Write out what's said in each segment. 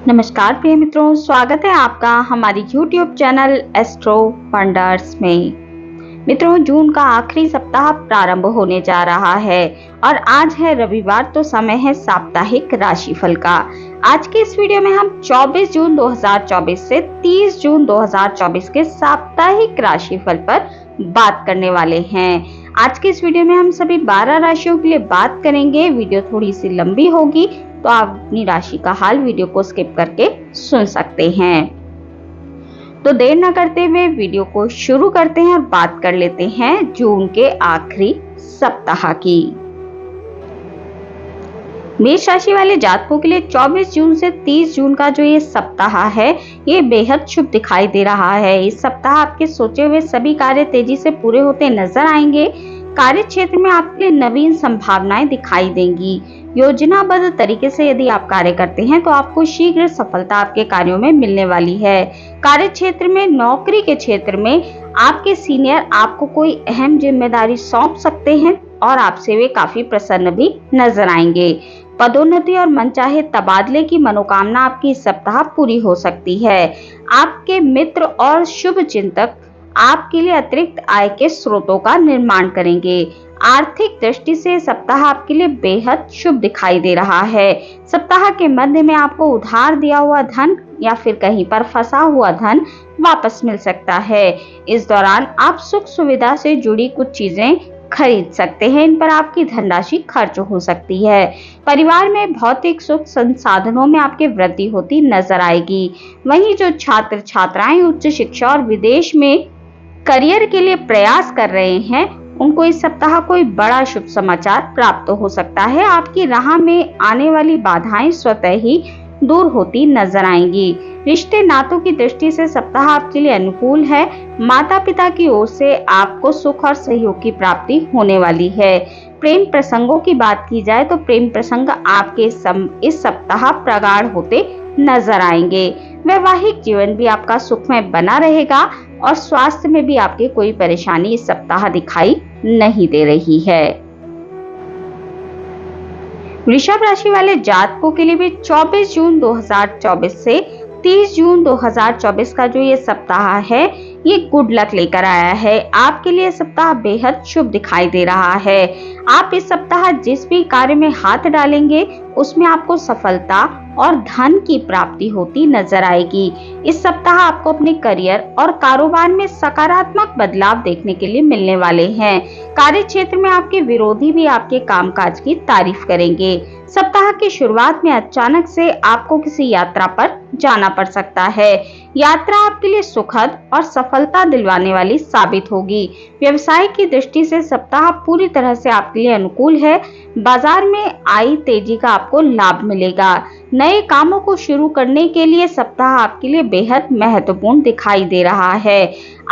नमस्कार प्रिय मित्रों, स्वागत है आपका हमारी YouTube चैनल एस्ट्रो वंडर्स में। मित्रों, जून का आखिरी सप्ताह प्रारंभ होने जा रहा है और आज है रविवार, तो समय है साप्ताहिक राशिफल का। आज के इस वीडियो में हम 24 जून 2024 से 30 जून 2024 के साप्ताहिक राशिफल पर बात करने वाले हैं। आज के इस वीडियो में हम सभी 12 राशियों के लिए बात करेंगे। वीडियो थोड़ी सी लंबी होगी, तो आप अपनी राशि का हाल वीडियो को स्किप करके सुन सकते हैं। तो देर न करते हुए वीडियो को शुरू करते हैं और बात कर लेते हैं जून के आखिरी सप्ताह की। मेष राशि वाले जातकों के लिए 24 जून से 30 जून का जो ये सप्ताह है, ये बेहद शुभ दिखाई दे रहा है। इस सप्ताह आपके सोचे हुए सभी कार्य तेजी से पूरे होते नजर आएंगे। कार्य क्षेत्र में आपके लिए नवीन संभावनाएं दिखाई देंगी। योजनाबद्ध तरीके से यदि आप कार्य करते हैं तो आपको शीघ्र सफलता आपके कार्यों में मिलने वाली है। कार्य क्षेत्र में, नौकरी के क्षेत्र में आपके सीनियर आपको कोई अहम जिम्मेदारी सौंप सकते हैं और आपसे वे काफी प्रसन्न भी नजर आएंगे। पदोन्नति और मनचाहे तबादले की मनोकामना आपकी इस सप्ताह पूरी हो सकती है। आपके मित्र और शुभ चिंतक आपके लिए अतिरिक्त आय के स्रोतों का निर्माण करेंगे। आर्थिक दृष्टि से सप्ताह आपके लिए बेहद शुभ दिखाई दे रहा है। सप्ताह के मध्य में आपको उधार दिया हुआ धन या फिर कहीं पर फंसा हुआ धन वापस मिल सकता है। इस दौरान आप सुख सुविधा से जुड़ी कुछ चीजें खरीद सकते हैं। इन पर आपकी धनराशि खर्च हो सकती है। परिवार में भौतिक सुख संसाधनों में आपकी वृद्धि होती नजर आएगी। वहीं जो छात्र छात्राएं उच्च शिक्षा और विदेश में करियर के लिए प्रयास कर रहे हैं, उनको इस सप्ताह कोई बड़ा शुभ समाचार प्राप्त हो सकता है। आपकी राह में आने वाली बाधाएं स्वतः ही दूर होती नजर आएंगी। रिश्ते नातों की दृष्टि से सप्ताह आपके लिए अनुकूल है। माता पिता की ओर से आपको सुख और सहयोग की प्राप्ति होने वाली है। प्रेम प्रसंगों की बात की जाए तो प्रेम प्रसंग आपके इस सप्ताह प्रगाढ़ होते नजर आएंगे। वैवाहिक जीवन भी आपका सुखमय बना रहेगा और स्वास्थ्य में भी आपकी कोई परेशानी इस सप्ताह दिखाई नहीं दे रही है। वृषभ राशि वाले जातकों के लिए भी 24 जून 2024 से 30 जून 2024 का जो ये सप्ताह है, ये गुड लक लेकर आया है। आपके लिए सप्ताह बेहद शुभ दिखाई दे रहा है। आप इस सप्ताह जिस भी कार्य में हाथ डालेंगे उसमें आपको सफलता और धन की प्राप्ति होती नजर आएगी। इस सप्ताह आपको अपने करियर और कारोबार में सकारात्मक बदलाव देखने के लिए मिलने वाले हैं। कार्य क्षेत्र में आपके विरोधी भी आपके कामकाज की तारीफ करेंगे। सप्ताह की शुरुआत में अचानक से आपको किसी यात्रा पर जाना पड़ सकता है। यात्रा आपके लिए सुखद और सफलता दिलवाने वाली साबित होगी। व्यवसाय की दृष्टि से सप्ताह पूरी तरह से आपके लिए अनुकूल है। बाजार में आई तेजी का आपको लाभ मिलेगा। नए कामों को शुरू करने के लिए सप्ताह आपके लिए बेहद महत्वपूर्ण दिखाई दे रहा है।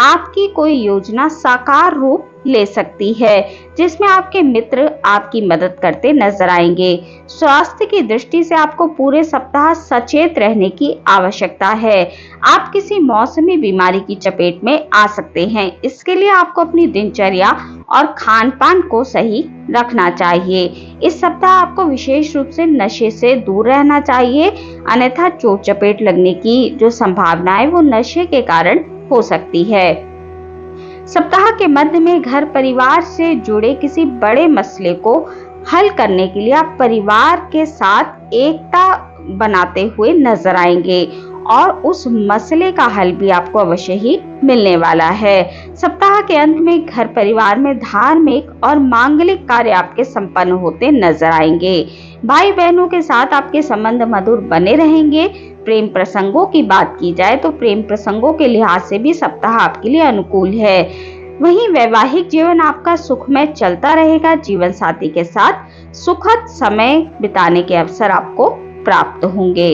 आपकी कोई योजना साकार रूप ले सकती है, जिसमें आपके मित्र आपकी मदद करते नजर आएंगे। स्वास्थ्य की दृष्टि से आपको पूरे सप्ताह सचेत रहने की आवश्यकता है। आप किसी मौसमी बीमारी की चपेट में आ सकते हैं। इसके लिए आपको अपनी दिनचर्या और खान पान को सही रखना चाहिए। इस सप्ताह आपको विशेष रूप से नशे से दूर रहना चाहिए, अन्यथा चोट चपेट लगने की जो संभावना है वो नशे के कारण हो सकती है। सप्ताह के मध्य में घर परिवार से जुड़े किसी बड़े मसले को हल करने के लिए आप परिवार के साथ एकता बनाते हुए नजर आएंगे और उस मसले का हल भी आपको अवश्य ही मिलने वाला है। सप्ताह के अंत में घर परिवार में धार्मिक और मांगलिक कार्य आपके संपन्न होते नजर आएंगे। भाई बहनों के साथ आपके संबंध मधुर बने रहेंगे। प्रेम प्रसंगों की बात की जाए तो प्रेम प्रसंगों के लिहाज से भी सप्ताह आपके लिए अनुकूल है। वहीं वैवाहिक जीवन आपका सुखमय चलता रहेगा। जीवन साथी के साथ सुखद समय बिताने के अवसर आपको प्राप्त होंगे।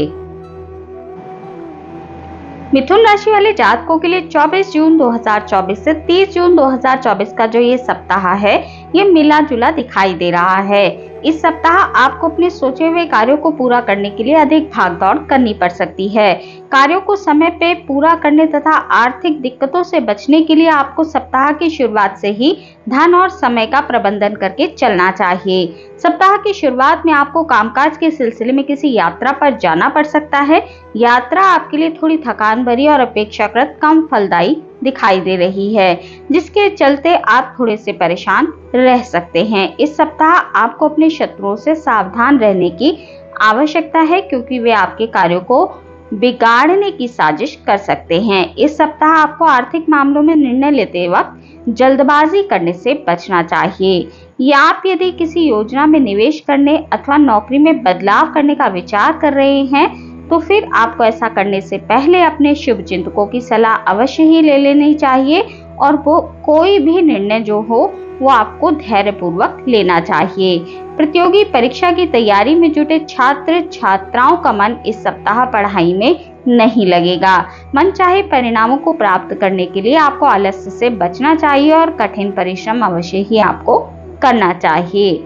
मिथुन राशि वाले जातकों के लिए 24 जून 2024 से 30 जून 2024 का जो ये सप्ताह है, ये मिला जुला दिखाई दे रहा है। इस सप्ताह आपको अपने सोचे हुए कार्यों को पूरा करने के लिए अधिक भागदौड़ करनी पड़ सकती है। कार्यों को समय पे पूरा करने तथा आर्थिक दिक्कतों से बचने के लिए आपको सप्ताह की शुरुआत से ही धन और समय का प्रबंधन करके चलना चाहिए। सप्ताह की शुरुआत में आपको कामकाज के सिलसिले में किसी यात्रा पर जाना पड़ सकता है। यात्रा आपके लिए थोड़ी थकान भरी और अपेक्षाकृत कम फलदायी दिखाई दे रही है, जिसके चलते आप थोड़े से परेशान रह सकते हैं। इस सप्ताह आपको अपने शत्रुओं से सावधान रहने की आवश्यकता है, क्योंकि वे आपके कार्यों को बिगाड़ने की साजिश कर सकते हैं। इस सप्ताह आपको आर्थिक मामलों में निर्णय लेते वक्त जल्दबाजी करने से बचना चाहिए। या आप यदि किसी योजना में निवेश करने अथवा नौकरी में बदलाव करने का विचार कर रहे हैं, तो फिर आपको ऐसा करने से पहले अपने शुभ चिंतकों की सलाह अवश्य ही ले लेनी चाहिए और वो कोई भी निर्णय जो हो वो आपको धैर्यपूर्वक लेना चाहिए। प्रतियोगी परीक्षा की तैयारी में जुटे छात्र छात्राओं का मन इस सप्ताह पढ़ाई में नहीं लगेगा। मनचाहे परिणामों को प्राप्त करने के लिए आपको आलस्य से बचना चाहिए और कठिन परिश्रम अवश्य ही आपको करना चाहिए।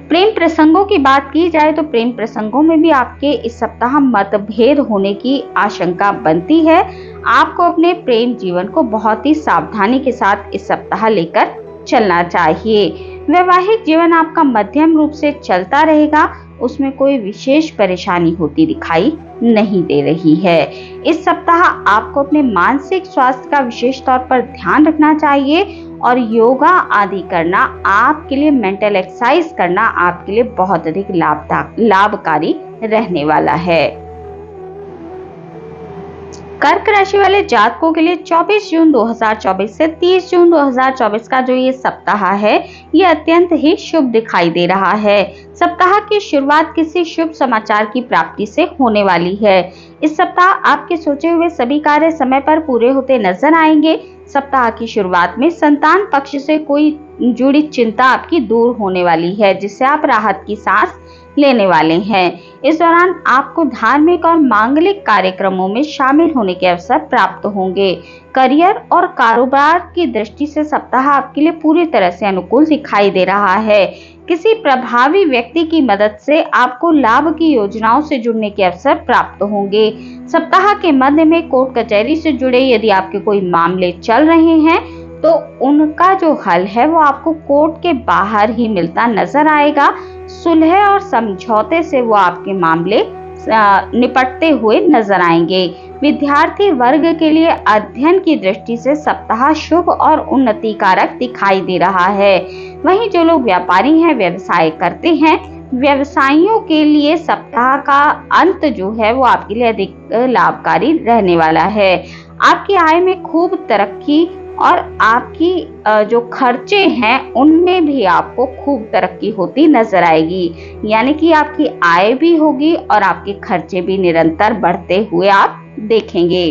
प्रेम प्रसंगों की बात की जाए तो प्रेम प्रसंगों में भी आपके इस सप्ताह मतभेद होने की आशंका बनती है। आपको अपने प्रेम जीवन को बहुत ही सावधानी के साथ इस सप्ताह लेकर चलना चाहिए। वैवाहिक जीवन आपका मध्यम रूप से चलता रहेगा, उसमें कोई विशेष परेशानी होती दिखाई नहीं दे रही है। इस सप्ताह आपको अपने मानसिक स्वास्थ्य का विशेष तौर पर ध्यान रखना चाहिए और योगा आदि करना आपके लिए, मेंटल एक्सरसाइज करना आपके लिए बहुत अधिक लाभकारी रहने वाला है। कर्क राशि वाले जातकों के लिए 24 जून 2024 से 30 जून 2024 का जो ये सप्ताह है, ये अत्यंत ही शुभ दिखाई दे रहा है। सप्ताह की शुरुआत किसी शुभ समाचार की प्राप्ति से होने वाली है। इस सप्ताह आपके सोचे हुए सभी कार्य समय पर पूरे होते नजर आएंगे। सप्ताह की शुरुआत में संतान पक्ष से कोई जुड़ी चिंता आपकी दूर होने वाली है, जिससे आप राहत की सांस लेने वाले हैं। इस दौरान आपको धार्मिक और मांगलिक कार्यक्रमों में शामिल होने के अवसर प्राप्त होंगे। करियर और कारोबार की दृष्टि से सप्ताह आपके लिए पूरी तरह से अनुकूल दिखाई दे रहा है। किसी प्रभावी व्यक्ति की मदद से आपको लाभ की योजनाओं से जुड़ने के अवसर प्राप्त होंगे। सप्ताह के मध्य में कोर्ट कचहरी से जुड़े यदि आपके कोई मामले चल रहे हैं, तो उनका जो हल है वो आपको कोर्ट के बाहर ही मिलता नजर आएगा। सुलह और समझौते से वो आपके मामले निपटते हुए नजर आएंगे। विद्यार्थी वर्ग के लिए अध्ययन की दृष्टि से सप्ताह शुभ और उन्नति कारक दिखाई दे रहा है। वहीं जो लोग व्यापारी हैं, व्यवसाय करते हैं, व्यवसायियों के लिए सप्ताह का अंत जो है वो आपके लिए अधिक लाभकारी रहने वाला है। आपकी आय में खूब तरक्की और आपकी जो खर्चे हैं उनमें भी आपको खूब तरक्की होती नजर आएगी। यानी कि आपकी आय भी होगी और आपके खर्चे भी निरंतर बढ़ते हुए आप देखेंगे।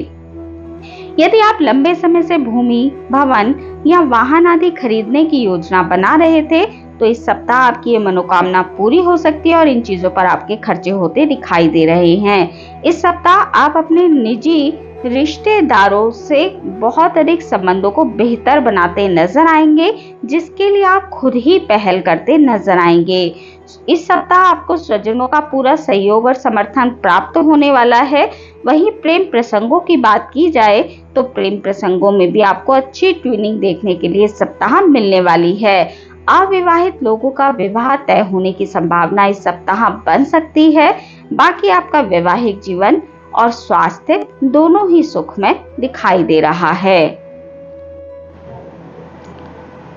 यदि आप लंबे समय से भूमि, भवन या वाहन आदि खरीदने की योजना बना रहे थे, तो इस सप्ताह आपकी ये मनोकामना पूरी हो सकती है और इन चीजों पर आपके खर्चे होते दिखाई दे रहे हैं। इस सप्ताह आप अपने निजी रिश्तेदारों से बहुत अधिक संबंधों को बेहतर बनाते नजर आएंगे, जिसके लिए आप खुद ही पहल करते नजर आएंगे। इस सप्ताह आपको स्वजनों का पूरा सहयोग और समर्थन प्राप्त होने वाला है। वहीं प्रेम प्रसंगों की बात की जाए तो प्रेम प्रसंगों में भी आपको अच्छी ट्यूनिंग देखने के लिए इस सप्ताह मिलने वाली है। अविवाहित लोगों का विवाह तय होने की संभावना इस सप्ताह बन सकती है। बाकी आपका वैवाहिक जीवन और स्वास्थ्य दोनों ही सुखमय दिखाई दे रहा है।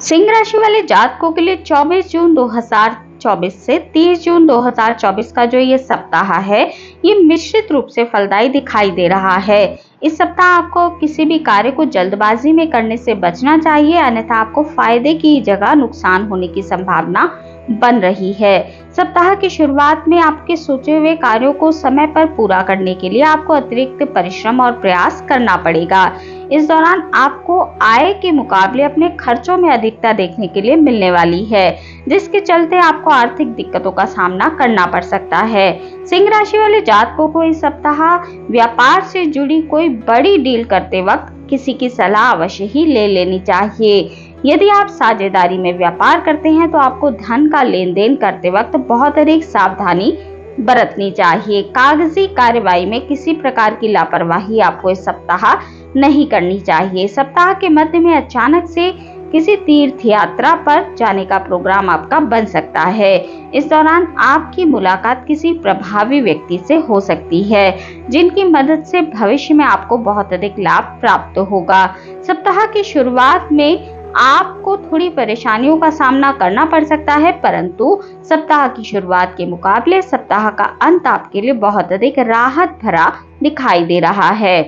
सिंह राशि वाले जातकों के लिए 24 जून 2024 से 30 जून 2024 का जो ये सप्ताह है, ये मिश्रित रूप से फलदायी दिखाई दे रहा है। इस सप्ताह आपको किसी भी कार्य को जल्दबाजी में करने से बचना चाहिए, अन्यथा आपको फायदे की जगह नुकसान होने की संभावना बन रही है। सप्ताह की शुरुआत में आपके सोचे हुए कार्यों को समय पर पूरा करने के लिए आपको अतिरिक्त परिश्रम और प्रयास करना पड़ेगा। इस दौरान आपको आय के मुकाबले अपने खर्चों में अधिकता देखने के लिए मिलने वाली है, जिसके चलते आपको आर्थिक दिक्कतों का सामना करना पड़ सकता है। सिंह राशि वाले जातकों को इस सप्ताह व्यापार से जुड़ी कोई बड़ी डील करते वक्त किसी की सलाह अवश्य ही ले लेनी चाहिए। यदि आप साझेदारी में व्यापार करते हैं तो आपको धन का लेन देन करते वक्त बहुत अधिक सावधानी बरतनी चाहिए। कागजी कार्यवाही में किसी प्रकार की लापरवाही आपको इस सप्ताह नहीं करनी चाहिए। सप्ताह के मध्य में अचानक से किसी तीर्थ यात्रा पर जाने का प्रोग्राम आपका बन सकता है। इस दौरान आपकी मुलाकात किसी प्रभावी व्यक्ति से हो सकती है, जिनकी मदद से भविष्य में आपको बहुत अधिक लाभ प्राप्त होगा। सप्ताह की शुरुआत में आपको थोड़ी परेशानियों का सामना करना पड़ सकता है, परंतु सप्ताह की शुरुआत के मुकाबले सप्ताह का अंत आपके लिए बहुत अधिक राहत भरा दिखाई दे रहा है।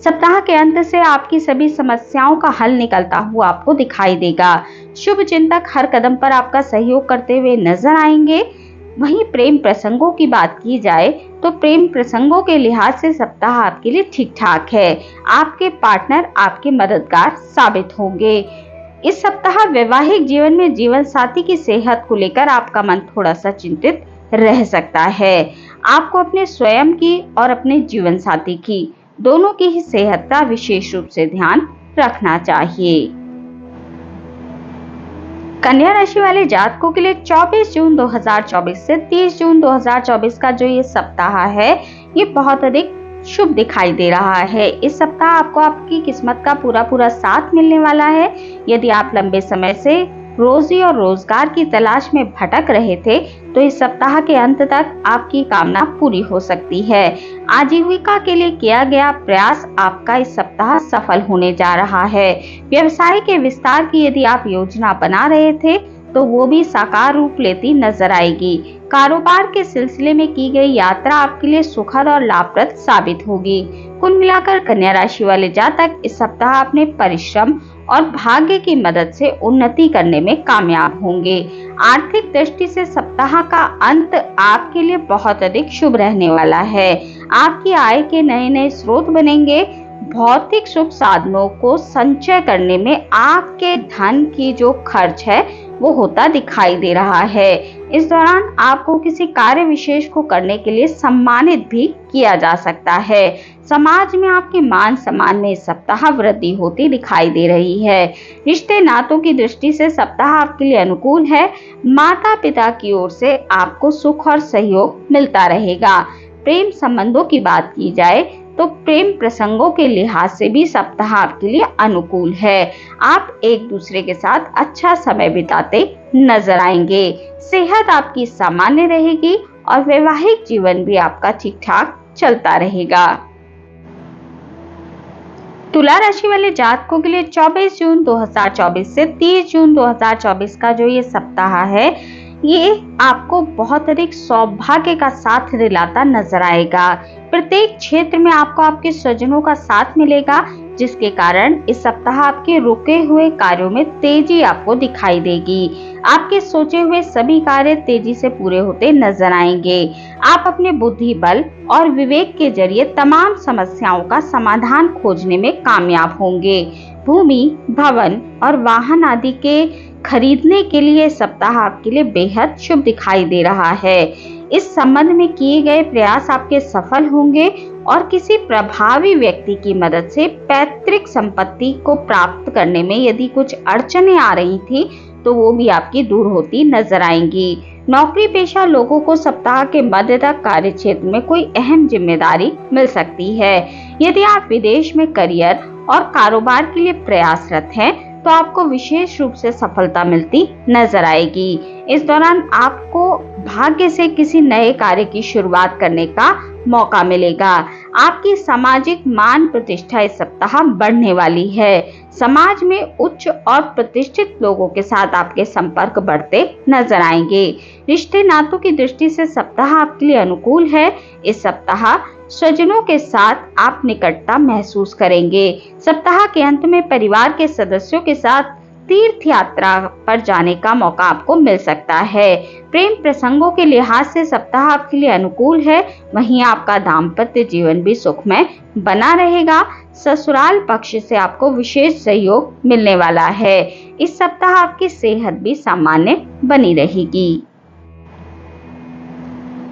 सप्ताह के अंत से आपकी सभी समस्याओं का हल निकलता हुआ आपको दिखाई देगा। शुभ चिंतक हर कदम पर आपका सहयोग करते हुए नजर आएंगे। वहीं प्रेम प्रसंगों की बात की जाए तो प्रेम प्रसंगों के लिहाज से सप्ताह आपके लिए ठीक ठाक है। आपके पार्टनर आपके मददगार साबित होंगे। इस सप्ताह वैवाहिक जीवन में जीवन साथी की सेहत को लेकर आपका मन थोड़ा सा चिंतित रह सकता है। आपको अपने स्वयं की और अपने जीवन साथी की दोनों की ही सेहत का विशेष रूप से ध्यान रखना चाहिए। कन्या राशि वाले जातकों के लिए 24 जून 2024 से 30 जून 2024 का जो ये सप्ताह है, ये बहुत अधिक शुभ दिखाई दे रहा है। इस सप्ताह आपको आपकी किस्मत का पूरा साथ मिलने वाला है। यदि आप लंबे समय से रोजी और रोजगार की तलाश में भटक रहे थे तो इस सप्ताह के अंत तक आपकी कामना पूरी हो सकती है। आजीविका के लिए किया गया प्रयास आपका इस सप्ताह सफल होने जा रहा है। व्यवसाय के विस्तार की यदि आप योजना बना रहे थे तो वो भी साकार रूप लेती नजर आएगी। कारोबार के सिलसिले में की गई यात्रा आपके लिए सुखद और लाभप्रद साबित होगी। कुल मिलाकर कन्या राशि वाले जातक इस सप्ताह अपने परिश्रम और भाग्य की मदद से उन्नति करने में कामयाब होंगे। आर्थिक दृष्टि से सप्ताह का अंत आपके लिए बहुत अधिक शुभ रहने वाला है। आपकी आय के नए स्रोत बनेंगे। भौतिक सुख साधनों को संचय करने में आपके धन की जो खर्च है वो होता दिखाई दे रहा है। इस दौरान आपको किसी कार्य विशेष को करने के लिए सम्मानित भी किया जा सकता है। समाज में आपके मान सम्मान में इस सप्ताह वृद्धि होती दिखाई दे रही है। रिश्ते नातों की दृष्टि से सप्ताह आपके लिए अनुकूल है। माता पिता की ओर से आपको सुख और सहयोग मिलता रहेगा। प्रेम संबंधों की बात की जाए तो प्रेम प्रसंगों के लिहाज से भी सप्ताह आपके लिए अनुकूल है। आप एक दूसरे के साथ अच्छा समय बिताते नजर आएंगे। सेहत आपकी सामान्य रहेगी और वैवाहिक जीवन भी आपका ठीक ठाक चलता रहेगा। तुला राशि वाले जातकों के लिए 24 जून 2024 से 30 जून 2024 का जो ये सप्ताह है, ये आपको बहुत अधिक सौभाग्य का साथ दिलाता नजर आएगा। प्रत्येक क्षेत्र में आपको आपके स्वजनों का साथ मिलेगा, जिसके कारण इस सप्ताह आपके रुके हुए कार्यों में तेजी आपको दिखाई देगी। आपके सोचे हुए सभी कार्य तेजी से पूरे होते नजर आएंगे। आप अपने बुद्धि बल और विवेक के जरिए तमाम समस्याओं का समाधान खोजने में कामयाब होंगे। भूमि, भवन और वाहन आदि के खरीदने के लिए सप्ताह आपके लिए बेहद शुभ दिखाई दे रहा है। इस संबंध में किए गए प्रयास आपके सफल होंगे और किसी प्रभावी व्यक्ति की मदद से पैतृक संपत्ति को प्राप्त करने में यदि कुछ अड़चनें आ रही थी तो वो भी आपकी दूर होती नजर आएंगी। नौकरी पेशा लोगों को सप्ताह के मध्य तक कार्य क्षेत्र में कोई अहम जिम्मेदारी मिल सकती है। यदि आप विदेश में करियर और कारोबार के लिए प्रयासरत हैं तो आपको विशेष रूप से सफलता मिलती नजर आएगी। इस दौरान आपको भाग्य से किसी नए कार्य की शुरुआत करने का मौका मिलेगा। आपकी सामाजिक मान प्रतिष्ठा इस सप्ताह बढ़ने वाली है। समाज में उच्च और प्रतिष्ठित लोगों के साथ आपके संपर्क बढ़ते नजर आएंगे। रिश्ते नातों की दृष्टि से सप्ताह आपके लिए अनुकूल है। इस सप्ताह स्वजनों के साथ आप निकटता महसूस करेंगे। सप्ताह के अंत में परिवार के सदस्यों के साथ तीर्थ यात्रा पर जाने का मौका आपको मिल सकता है। प्रेम प्रसंगों के लिहाज से सप्ताह आपके लिए अनुकूल है। वहीं आपका दाम्पत्य जीवन भी सुखमय बना रहेगा। ससुराल पक्ष से आपको विशेष सहयोग मिलने वाला है। इस सप्ताह आपकी सेहत भी सामान्य बनी रहेगी।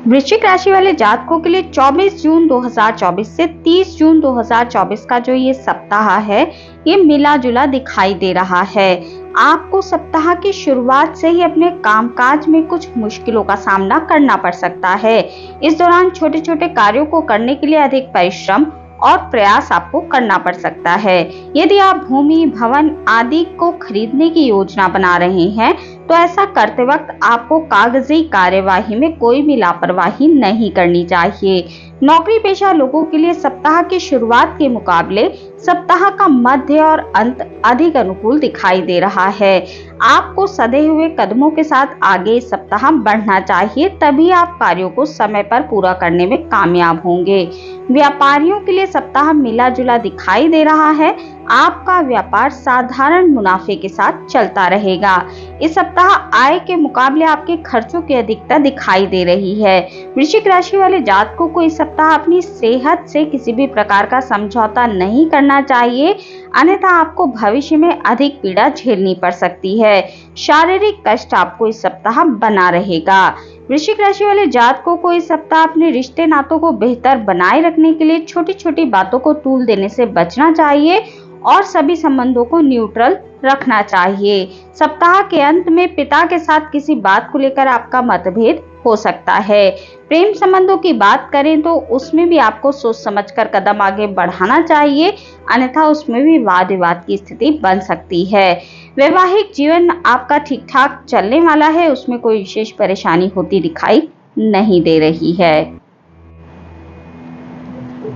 वृश्चिक राशि वाले जातकों के लिए 24 जून 2024 से 30 जून 2024 का जो ये सप्ताह है, ये मिला जुला दिखाई दे रहा है। आपको सप्ताह की शुरुआत से ही अपने कामकाज में कुछ मुश्किलों का सामना करना पड़ सकता है। इस दौरान छोटे छोटे कार्यों को करने के लिए अधिक परिश्रम और प्रयास आपको करना पड़ सकता है। यदि आप भूमि, भवन आदि को खरीदने की योजना बना रहे हैं, तो ऐसा करते वक्त आपको कागजी कार्यवाही में कोई भी लापरवाही नहीं करनी चाहिए। नौकरी पेशा लोगों के लिए सप्ताह की शुरुआत के मुकाबले सप्ताह का मध्य और अंत अधिक अनुकूल दिखाई दे रहा है। आपको सधे हुए कदमों के साथ आगे इस सप्ताह बढ़ना चाहिए, तभी आप कार्यों को समय पर पूरा करने में कामयाब होंगे। व्यापारियों के लिए सप्ताह मिला जुला दिखाई दे रहा है। आपका व्यापार साधारण मुनाफे के साथ चलता रहेगा। इस सप्ताह आय के मुकाबले आपके खर्चों की अधिकता दिखाई दे रही है। वृश्चिक राशि वाले जातकों को इस सप्ताह अपनी सेहत से किसी भी प्रकार का समझौता नहीं करना चाहिए, अन्यथा आपको भविष्य में अधिक पीड़ा झेलनी पड़ सकती है। शारीरिक कष्ट आपको इस सप्ताह बना रहेगा। वृश्चिक राशि वाले जातकों को इस सप्ताह अपने रिश्ते नातों को बेहतर बनाए रखने के लिए छोटी छोटी बातों को तूल देने से बचना चाहिए और सभी संबंधों को न्यूट्रल रखना चाहिए। सप्ताह के अंत में पिता के साथ किसी बात को लेकर आपका मतभेद हो सकता है। प्रेम संबंधों की बात करें तो उसमें भी आपको सोच समझकर कदम आगे बढ़ाना चाहिए, अन्यथा उसमें भी वाद विवाद की स्थिति बन सकती है। वैवाहिक जीवन आपका ठीक ठाक चलने वाला है, उसमें कोई विशेष परेशानी होती दिखाई नहीं दे रही है।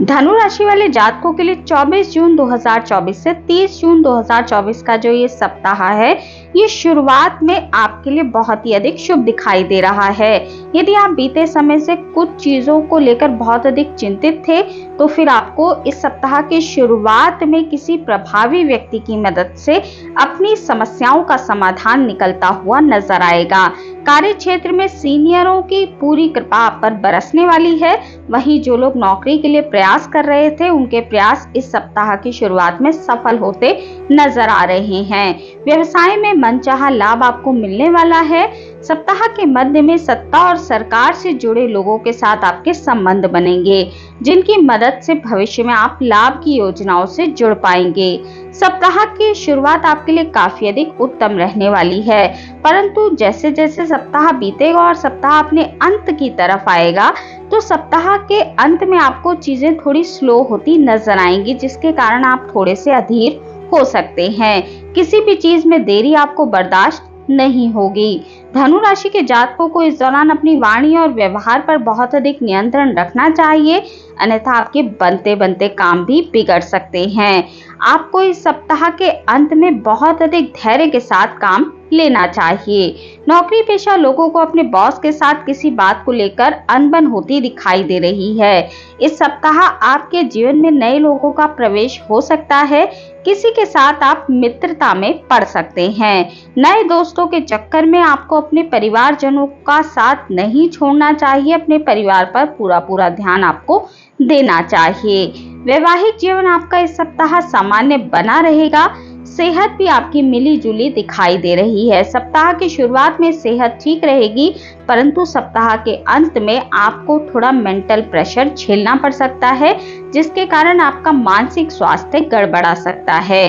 धनु राशि वाले जातकों के लिए 24 जून 2024 से 30 जून 2024 का जो ये सप्ताह है, ये शुरुआत में आपके लिए बहुत ही अधिक शुभ दिखाई दे रहा है। यदि आप बीते समय से कुछ चीजों को लेकर बहुत अधिक चिंतित थे, तो फिर आपको इस सप्ताह की शुरुआत में किसी प्रभावी व्यक्ति की मदद से अपनी समस्याओं का समाधान निकलता हुआ नजर आएगा। कार्य क्षेत्र में सीनियरों की पूरी कृपा आप पर बरसने वाली है। वहीं जो लोग नौकरी के लिए प्रयास कर रहे थे, उनके प्रयास इस सप्ताह की शुरुआत में सफल होते नजर आ रहे हैं। व्यवसाय में मनचाहा लाभ आपको मिलने वाला है। सप्ताह के मध्य में सत्ता और सरकार से जुड़े लोगों के साथ आपके संबंध बनेंगे, जिनकी मदद से भविष्य में आप लाभ की योजनाओं से जुड़ पाएंगे। सप्ताह की शुरुआत आपके लिए काफी अधिक उत्तम रहने वाली है, परंतु जैसे जैसे सप्ताह बीतेगा और सप्ताह अपने अंत की तरफ आएगा, तो सप्ताह के अंत में आपको चीजें थोड़ी स्लो होती नजर आएंगी, जिसके कारण आप थोड़े से अधीर हो सकते हैं। किसी भी चीज में देरी आपको बर्दाश्त नहीं होगी। धनु राशि के जातकों को इस दौरान अपनी वाणी और व्यवहार पर बहुत अधिक नियंत्रण रखना चाहिए, अन्यथा आपके बनते बनते काम भी बिगड़ सकते हैं। आपको इस सप्ताह के अंत में बहुत अधिक धैर्य के साथ काम लेना चाहिए। नौकरी पेशा लोगों को अपने बॉस के साथ किसी बात को लेकर अनबन होती दिखाई दे रही है। इस सप्ताह आपके जीवन में नए लोगों का प्रवेश हो सकता है। किसी के साथ आप मित्रता में पड़ सकते हैं। नए दोस्तों के चक्कर में आपको अपने परिवारजनों का साथ नहीं छोड़ना चाहिए। अपने परिवार पर पूरा ध्यान आपको देना चाहिए। वैवाहिक जीवन आपका इस सप्ताह सामान्य बना रहेगा। सेहत भी आपकी मिली जुली दिखाई दे रही है। सप्ताह की शुरुआत में सेहत ठीक रहेगी, परंतु सप्ताह के अंत में आपको थोड़ा मेंटल प्रेशर झेलना पड़ सकता है, जिसके कारण आपका मानसिक स्वास्थ्य गड़बड़ा सकता है।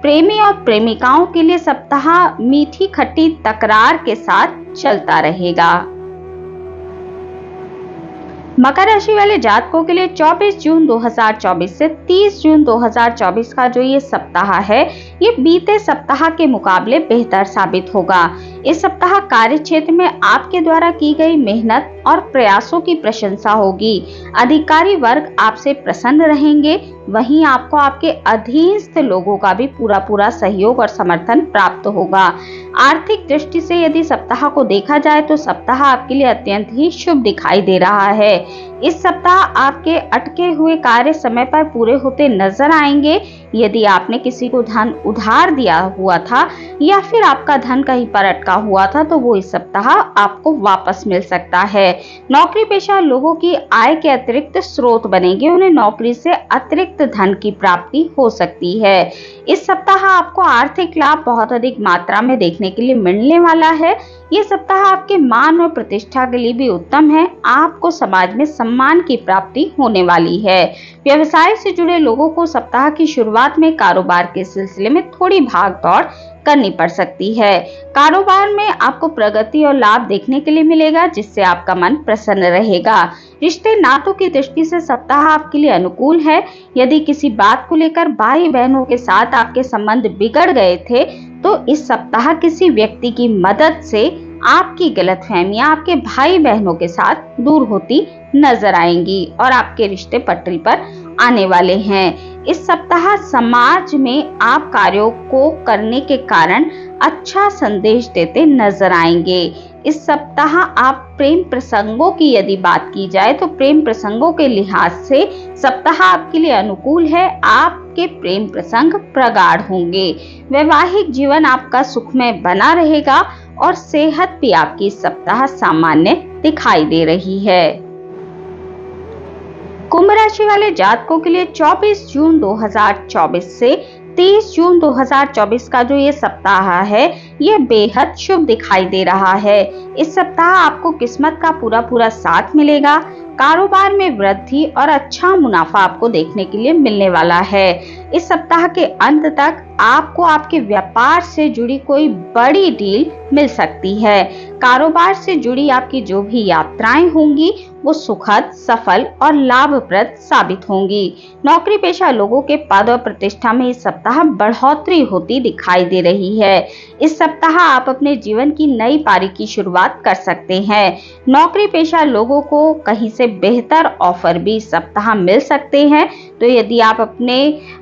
प्रेमी और प्रेमिकाओं के लिए सप्ताह मीठी खट्टी तकरार के साथ चलता रहेगा। मकर राशि वाले जातकों के लिए 24 जून 2024 से 30 जून 2024 का जो ये सप्ताह है, ये बीते सप्ताह के मुकाबले बेहतर साबित होगा। इस सप्ताह कार्य क्षेत्र में आपके द्वारा की गई मेहनत और प्रयासों की प्रशंसा होगी। अधिकारी वर्ग आपसे प्रसन्न रहेंगे। वहीं आपको आपके अधीनस्थ लोगों का भी पूरा सहयोग और समर्थन प्राप्त होगा। आर्थिक दृष्टि से यदि सप्ताह को देखा जाए तो सप्ताह आपके लिए अत्यंत ही शुभ दिखाई दे रहा है। इस सप्ताह आपके अटके हुए कार्य समय पर पूरे होते नजर आएंगे। यदि आपने किसी को धन उधार दिया हुआ था या फिर आपका धन कहीं पर अटका हुआ था तो वो इस सप्ताह आपको वापस मिल सकता है। नौकरी पेशा लोगों की आय के अतिरिक्त स्रोत बनेंगे, उन्हें नौकरी से अतिरिक्त धन की प्राप्ति हो सकती है। इस सप्ताह आपको आर्थिक लाभ बहुत अधिक मात्रा में देखने के लिए मिलने वाला है। ये सप्ताह आपके मान और प्रतिष्ठा के लिए भी उत्तम है। आपको समाज में सम्मान की प्राप्ति होने वाली है। व्यवसाय से जुड़े लोगों को सप्ताह की शुरुआत में कारोबार के सिलसिले में थोड़ी भाग दौड़ करनी पड़ सकती है। कारोबार में आपको प्रगति और लाभ देखने के लिए मिलेगा, जिससे आपका मन प्रसन्न रहेगा। रिश्ते नातों की दृष्टि से सप्ताह आपके लिए अनुकूल है। यदि किसी बात को लेकर भाई बहनों के साथ आपके संबंध बिगड़ गए थे तो इस सप्ताह किसी व्यक्ति की मदद से आपकी गलतफहमियां आपके भाई बहनों के साथ दूर होती नजर आएंगी और आपके रिश्ते पटरी पर आने वाले हैं। इस सप्ताह समाज में आप कार्यों को करने के कारण अच्छा संदेश देते नजर आएंगे। इस सप्ताह आप प्रेम प्रसंगों की यदि बात की जाए तो प्रेम प्रसंगों के लिहाज से सप्ताह आपके लिए अनुकूल है। आपके प्रेम प्रसंग प्रगाढ़ होंगे। वैवाहिक जीवन आपका सुखमय बना रहेगा और सेहत भी आपकी इस सप्ताह सामान्य दिखाई दे रही है। कुंभ राशि वाले जातकों के लिए 24 जून 2024 से 30 जून 2024 का जो ये सप्ताह है ये बेहद शुभ दिखाई दे रहा है। इस सप्ताह आपको किस्मत का पूरा साथ मिलेगा। कारोबार में वृद्धि और अच्छा मुनाफा आपको देखने के लिए मिलने वाला है। इस सप्ताह के अंत तक आपको आपके व्यापार से जुड़ी कोई बड़ी डील मिल सकती है। कारोबार से जुड़ी आपकी जो भी यात्राएं होंगी वो सुखद, सफल और लाभप्रद साबित होंगी। नौकरी पेशा लोगों के पद और प्रतिष्ठा में इस सप्ताह बढ़ोतरी होती दिखाई दे रही है। इस सप्ताह आप अपने जीवन की नई पारी की शुरुआत कर सकते हैं। नौकरी पेशा लोगों को कहीं से बेहतर ऑफर भी इस सप्ताह मिल सकते हैं। तो यदि आप अपने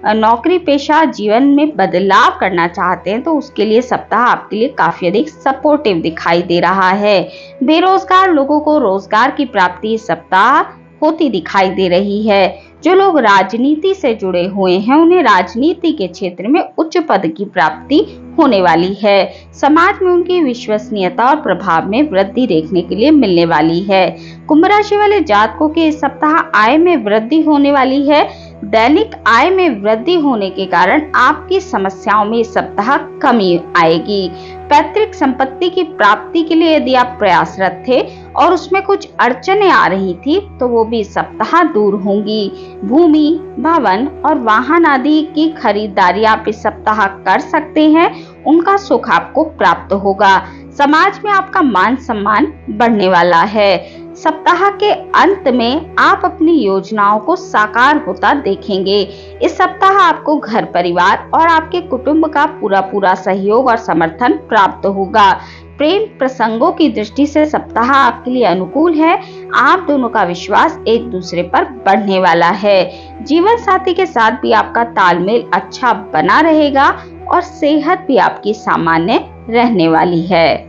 नौकरी पेशा जीवन में बदलाव करना चाहते हैं तो उसके लिए सप्ताह आपके लिए काफी अधिक सपोर्टिव दिखाई दे रहा है। बेरोजगार लोगों को रोजगार की प्राप्ति इस सप्ताह होती दिखाई दे रही है। जो लोग राजनीति से जुड़े हुए हैं उन्हें राजनीति के क्षेत्र में उच्च पद की प्राप्ति होने वाली है। समाज में उनकी विश्वसनीयता और प्रभाव में वृद्धि देखने के लिए मिलने वाली है। कुंभ राशि वाले जातकों के इस सप्ताह आय में वृद्धि होने वाली है। दैनिक आय में वृद्धि होने के कारण आपकी समस्याओं में इस सप्ताह कमी आएगी। पैतृक संपत्ति की प्राप्ति के लिए यदि आप प्रयासरत थे और उसमें कुछ अड़चनें आ रही थी तो वो भी इस सप्ताह दूर होंगी। भूमि, भवन और वाहन आदि की खरीदारी आप इस सप्ताह कर सकते हैं। उनका सुख आपको प्राप्त होगा। समाज में आपका मान सम्मान बढ़ने वाला है। सप्ताह के अंत में आप अपनी योजनाओं को साकार होता देखेंगे। इस सप्ताह आपको घर परिवार और आपके कुटुंब का पूरा सहयोग और समर्थन प्राप्त होगा। प्रेम प्रसंगों की दृष्टि से सप्ताह आपके लिए अनुकूल है। आप दोनों का विश्वास एक दूसरे पर बढ़ने वाला है। जीवन साथी के साथ भी आपका तालमेल अच्छा बना रहेगा और सेहत भी आपकी सामान्य रहने वाली है।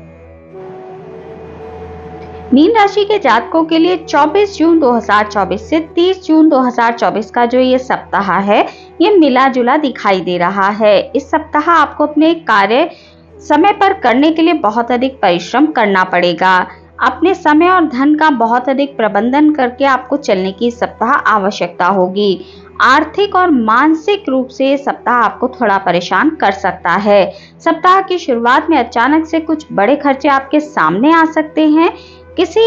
मीन राशि के जातकों के लिए 24 जून 2024 से 30 जून 2024 का जो ये सप्ताह है ये मिला जुला दिखाई दे रहा है। इस सप्ताह आपको अपने कार्य समय पर करने के लिए बहुत अधिक परिश्रम करना पड़ेगा। अपने समय और धन का बहुत अधिक प्रबंधन करके आपको चलने की सप्ताह आवश्यकता होगी। आर्थिक और मानसिक रूप से सप्ताह आपको थोड़ा परेशान कर सकता है। सप्ताह की शुरुआत में अचानक से कुछ बड़े खर्चे आपके सामने आ सकते हैं। किसी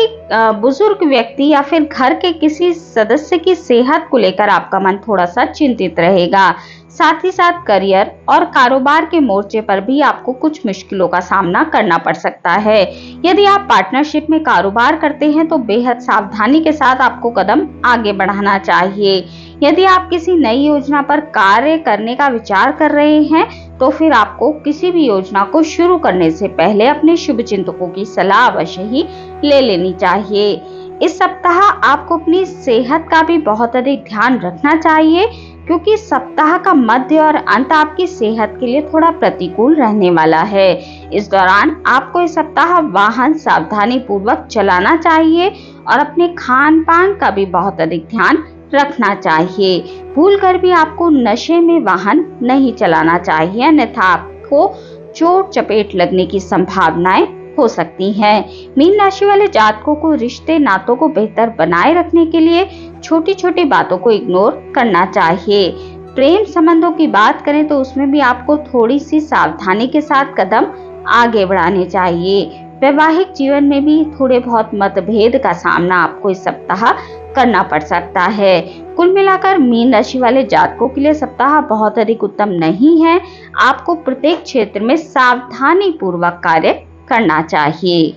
बुजुर्ग व्यक्ति या फिर घर के किसी सदस्य की सेहत को लेकर आपका मन थोड़ा सा चिंतित रहेगा। साथ ही साथ करियर और कारोबार के मोर्चे पर भी आपको कुछ मुश्किलों का सामना करना पड़ सकता है। यदि आप पार्टनरशिप में कारोबार करते हैं तो बेहद सावधानी के साथ आपको कदम आगे बढ़ाना चाहिए। यदि आप किसी नई योजना पर कार्य करने का विचार कर रहे हैं तो फिर आपको किसी भी योजना को शुरू करने से पहले अपने शुभचिंतकों की सलाह अवश्य ही ले लेनी चाहिए। इस सप्ताह आपको अपनी सेहत का भी बहुत अधिक ध्यान रखना चाहिए, क्योंकि सप्ताह का मध्य और अंत आपकी सेहत के लिए थोड़ा प्रतिकूल रहने वाला है। इस दौरान आपको इस सप्ताह वाहन सावधानी पूर्वक चलाना चाहिए और अपने खान पान का भी बहुत अधिक ध्यान रखना चाहिए। भूलकर भी आपको नशे में वाहन नहीं चलाना चाहिए, अन्यथा आपको चोट चपेट लगने की संभावनाएं हो सकती हैं। मीन राशि वाले जातकों को रिश्ते नातों को बेहतर बनाए रखने के लिए छोटी छोटी बातों को इग्नोर करना चाहिए। प्रेम संबंधों की बात करें तो उसमें भी आपको थोड़ी सी सावधानी के साथ कदम आगे बढ़ाने चाहिए। वैवाहिक जीवन में भी थोड़े बहुत मतभेद का सामना आपको इस सप्ताह करना पड़ सकता है। कुल मिलाकर मीन राशि वाले जातकों के लिए सप्ताह बहुत अधिक उत्तम नहीं है। आपको प्रत्येक क्षेत्र में सावधानी पूर्वक कार्य करना चाहिए।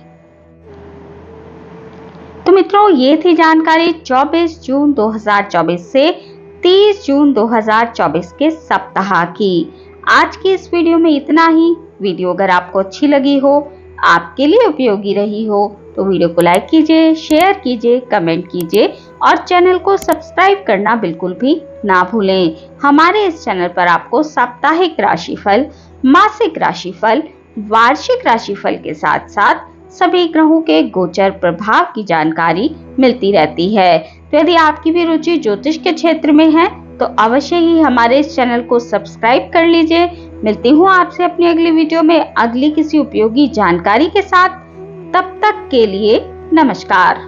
तो मित्रों, ये थी जानकारी 24 जून 2024 से 30 जून 2024 के सप्ताह की। आज की इस वीडियो में इतना ही। वीडियो अगर आपको अच्छी लगी हो, आपके लिए उपयोगी रही हो, तो वीडियो को लाइक कीजिए, शेयर कीजिए, कमेंट कीजिए और चैनल को सब्सक्राइब करना बिल्कुल भी ना भूलें। हमारे इस चैनल पर आपको साप्ताहिक राशिफल, मासिक राशिफल, वार्षिक राशिफल के साथ साथ सभी ग्रहों के गोचर प्रभाव की जानकारी मिलती रहती है। तो यदि आपकी भी रुचि ज्योतिष के क्षेत्र में है तो अवश्य ही हमारे इस चैनल को सब्सक्राइब कर लीजिए। मिलती हूँ आपसे अपनी अगली वीडियो में अगली किसी उपयोगी जानकारी के साथ। तब तक के लिए नमस्कार।